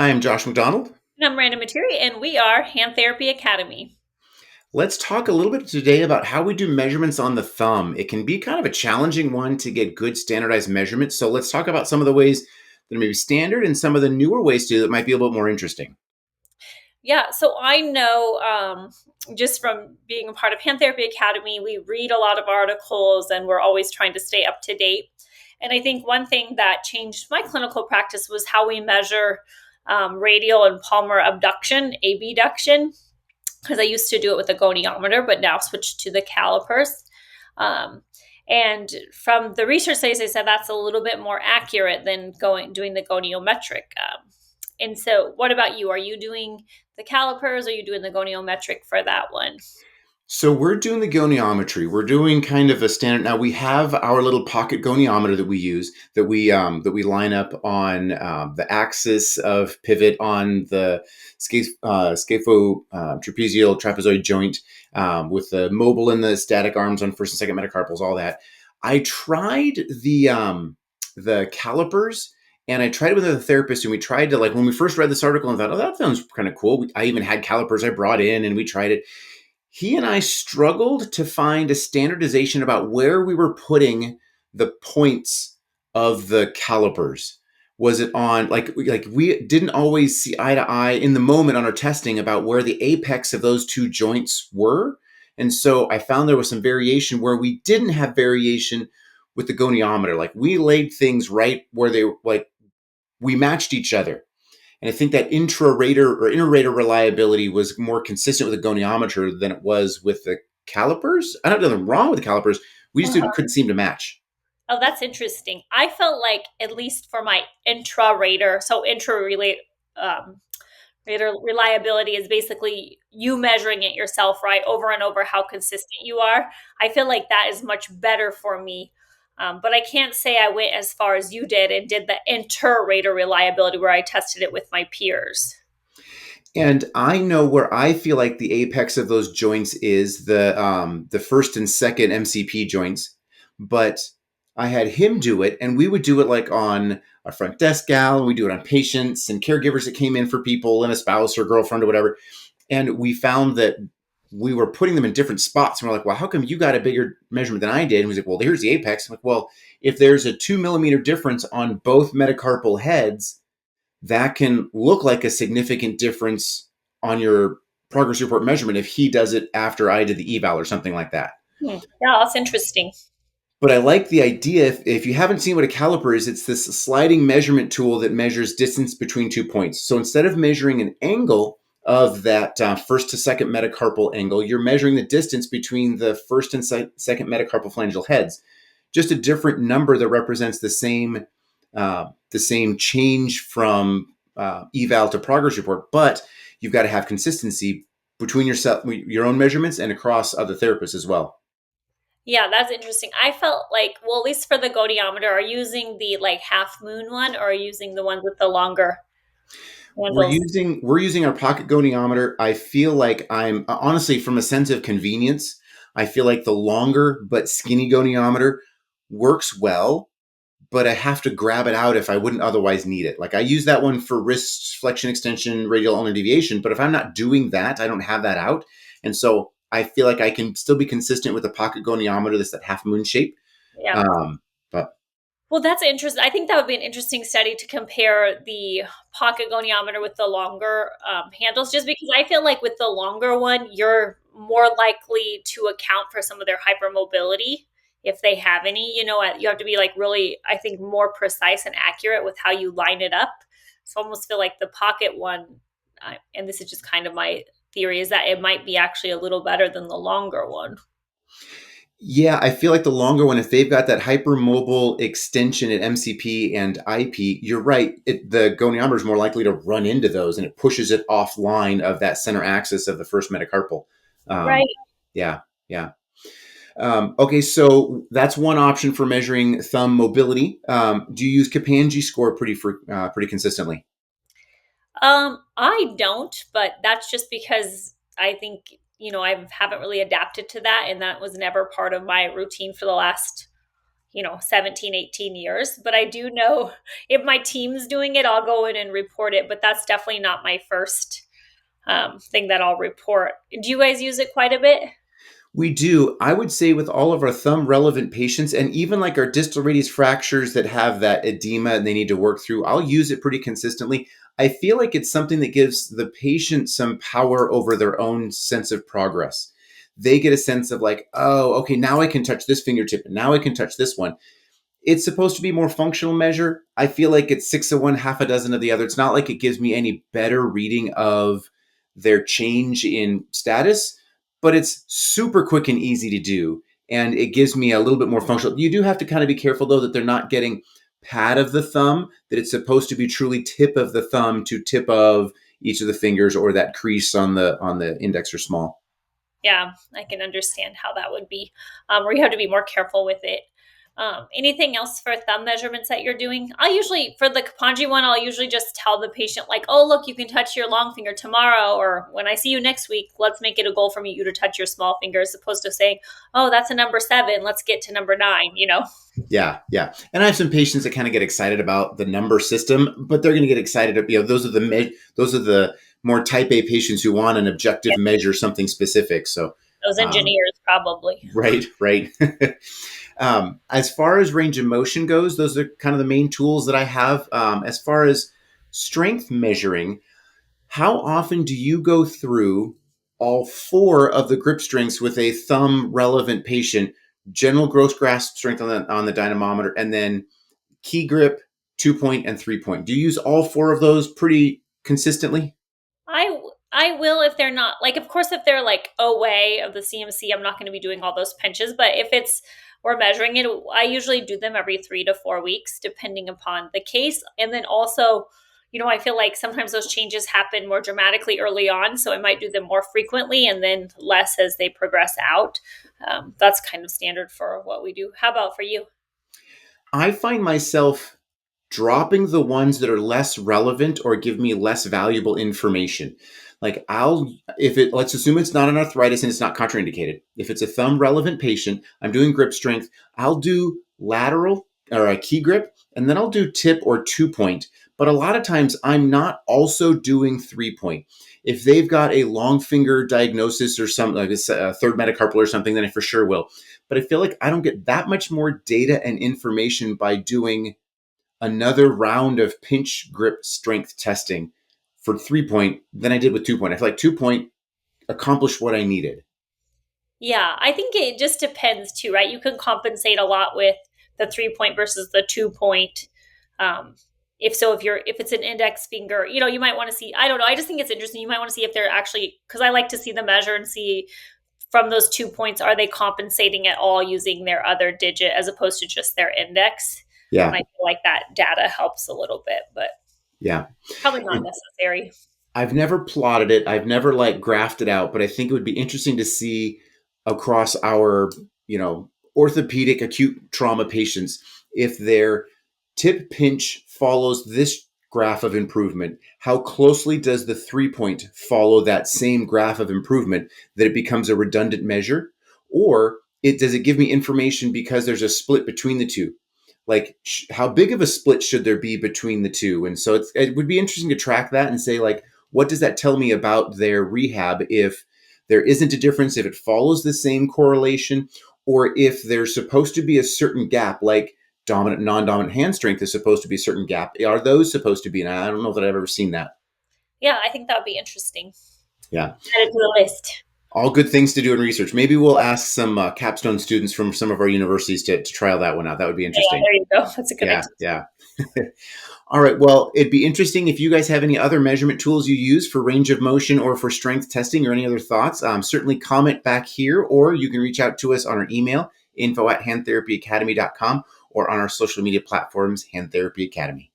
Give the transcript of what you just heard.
I am Josh McDonald. And I'm Miranda Materi, and we are Hand Therapy Academy. Let's talk a little bit today about how we do measurements on the thumb. It can be kind of a challenging one to get good standardized measurements. So let's talk about some of the ways that are maybe standard and some of the newer ways to do that might be a little bit more interesting. Yeah, so I know just from being a part of Hand Therapy Academy, we read a lot of articles and we're always trying to stay up to date. And I think one thing that changed my clinical practice was how we measure radial and palmar abduction, abduction, because I used to do it with a goniometer, but now switched to the calipers. Um, and from the research studies, they said that's a little bit more accurate than doing the goniometric. And so, what about you? Are you doing the calipers? Or are you doing the goniometric for that one? So we're doing the goniometry. We're doing kind of a standard. Now we have our little pocket goniometer that we use that we line up on the axis of pivot on the scapho trapezial trapezoid joint with the mobile and the static arms on first and second metacarpals. All that. I tried the calipers. And I tried it with a therapist, and we tried to when we first read this article and thought, oh, that sounds kind of cool. I even had calipers I brought in, and we tried it. He and I struggled to find a standardization about where we were putting the points of the calipers. Was it on like we didn't always see eye to eye in the moment on our testing about where the apex of those two joints were? And so I found there was some variation where we didn't have variation with the goniometer. Like we laid things right where they we matched each other. And I think that intra-rater or inter-rater reliability was more consistent with the goniometer than it was with the calipers. I don't know nothing wrong with the calipers. We just couldn't seem to match. Oh, that's interesting. I felt like, at least for my intra-rater, so um, rater reliability is basically you measuring it yourself, right, over and over how consistent you are. I feel like that is much better for me. But I can't say I went as far as you did and did the inter-rater reliability where I tested it with my peers. And I know where I feel like the apex of those joints is the first and second MCP joints, but I had him do it, and we would do it like on a front desk gal, and we do it on patients and caregivers that came in for people and a spouse or girlfriend or whatever. And we found that we were putting them in different spots. And we're like, well, how come you got a bigger measurement than I did? And he's like, well, here's the apex. I'm like, well, if there's a 2 millimeter difference on both metacarpal heads, that can look like a significant difference on your progress report measurement if he does it after I did the eval or something like that. Yeah, that's interesting. But I like the idea. If you haven't seen what a caliper is, it's this sliding measurement tool that measures distance between 2 points. So instead of measuring an angle of that first to second metacarpal angle, you're measuring the distance between the first and second metacarpal phalangeal heads. Just a different number that represents the same change from eval to progress report, but you've got to have consistency between your own measurements and across other therapists as well. Yeah, that's interesting. I felt like, well, at least for the goniometer, are you using the half moon one, or are you using the ones with the longer We're handles? using we're using our pocket goniometer. I feel like I'm honestly from a sense of convenience. I feel like the longer but skinny goniometer works well, but I have to grab it out if I wouldn't otherwise need it. Like I use that one for wrist flexion extension, radial ulnar deviation, but if I'm not doing that, I don't have that out. And so I feel like I can still be consistent with the pocket goniometer that's that half moon shape. Yeah. But Well, that's interesting. I think that would be an interesting study to compare the pocket goniometer with the longer handles, just because I feel like with the longer one, you're more likely to account for some of their hypermobility if they have any. You have to be really, I think, more precise and accurate with how you line it up. So I almost feel like the pocket one, and this is just kind of my theory, is that it might be actually a little better than the longer one. yeah, I feel like the longer one, if they've got that hypermobile extension at MCP and IP, you're right. The goniometer is more likely to run into those, and it pushes it offline of that center axis of the first metacarpal. Um, Right. yeah, yeah. Okay, so that's one option for measuring thumb mobility. Do you use Kapanji score pretty consistently? I don't, but that's just because I think, I haven't really adapted to that, and that was never part of my routine for the last, 17, 18 years. But I do know if my team's doing it, I'll go in and report it. But that's definitely not my first thing that I'll report. Do you guys use it quite a bit? We do. I would say with all of our thumb relevant patients and even like our distal radius fractures that have that edema and they need to work through, I'll use it pretty consistently. I feel like it's something that gives the patient some power over their own sense of progress. They get a sense of like, oh, okay, now I can touch this fingertip and now I can touch this one. It's supposed to be more functional measure. I feel like it's six of one, half a dozen of the other. It's not like it gives me any better reading of their change in status, but it's super quick and easy to do. And it gives me a little bit more functional. You do have to kind of be careful though that they're not getting pad of the thumb, that it's supposed to be truly tip of the thumb to tip of each of the fingers or that crease on the index or small. Yeah, I can understand how that would be, where you have to be more careful with it. Anything else for thumb measurements that you're doing? I'll usually, for the Kapanji one, I'll usually just tell the patient, like, oh, look, you can touch your long finger tomorrow, or when I see you next week, let's make it a goal for you to touch your small finger, as opposed to saying, oh, that's a number 7, let's get to number 9. Yeah, yeah. And I have some patients that kind of get excited about the number system, but they're going to get excited. Those are the more type A patients who want an objective measure, something specific. So Those engineers probably. right, right. As far as range of motion goes, those are kind of the main tools that I have. As far as strength measuring, how often do you go through all 4 of the grip strengths with a thumb relevant patient? General gross grasp strength on the dynamometer, and then key grip, 2-point, and 3-point. Do you use all 4 of those pretty consistently? I will if they're not, like, of course, if they're like away of the CMC, I'm not going to be doing all those pinches. But if we're measuring it, I usually do them every 3 to 4 weeks, depending upon the case. And then also, I feel like sometimes those changes happen more dramatically early on. So I might do them more frequently and then less as they progress out. That's kind of standard for what we do. How about for you? I find myself dropping the ones that are less relevant or give me less valuable information. Like let's assume it's not an arthritis and it's not contraindicated. If it's a thumb relevant patient, I'm doing grip strength, I'll do lateral or a key grip, and then I'll do tip or 2-point. But a lot of times I'm not also doing 3-point. If they've got a long finger diagnosis or something like a third metacarpal or something, then I for sure will. But I feel like I don't get that much more data and information by doing another round of pinch grip strength testing for 3-point than I did with 2-point. I feel like 2-point accomplished what I needed. Yeah, I think it just depends too, right? You can compensate a lot with the 3-point versus the 2-point. If it's an index finger, you might want to see, I don't know. I just think it's interesting. You might want to see if they're actually, because I like to see the measure and see from those 2 points, are they compensating at all using their other digit as opposed to just their index? Yeah. And I feel like that data helps a little bit, but yeah, probably not necessary. I've never plotted it. I've never graphed it out, but I think it would be interesting to see across our, orthopedic acute trauma patients, if their tip pinch follows this graph of improvement, how closely does the 3-point follow that same graph of improvement, that it becomes a redundant measure? Or does it give me information because there's a split between the two? Like how big of a split should there be between the two? And so it would be interesting to track that and say, what does that tell me about their rehab if there isn't a difference, if it follows the same correlation, or if there's supposed to be a certain gap, like dominant, non-dominant hand strength is supposed to be a certain gap. Are those supposed to be? And I don't know that I've ever seen that. Yeah, I think that would be interesting. Yeah. Add it to the list. All good things to do in research. Maybe we'll ask some capstone students from some of our universities to trial that one out. That would be interesting. Yeah, there you go. That's a good idea. Yeah. All right. Well, it'd be interesting if you guys have any other measurement tools you use for range of motion or for strength testing or any other thoughts. Certainly comment back here, or you can reach out to us on our email, info@handtherapyacademy.com, or on our social media platforms, Hand Therapy Academy.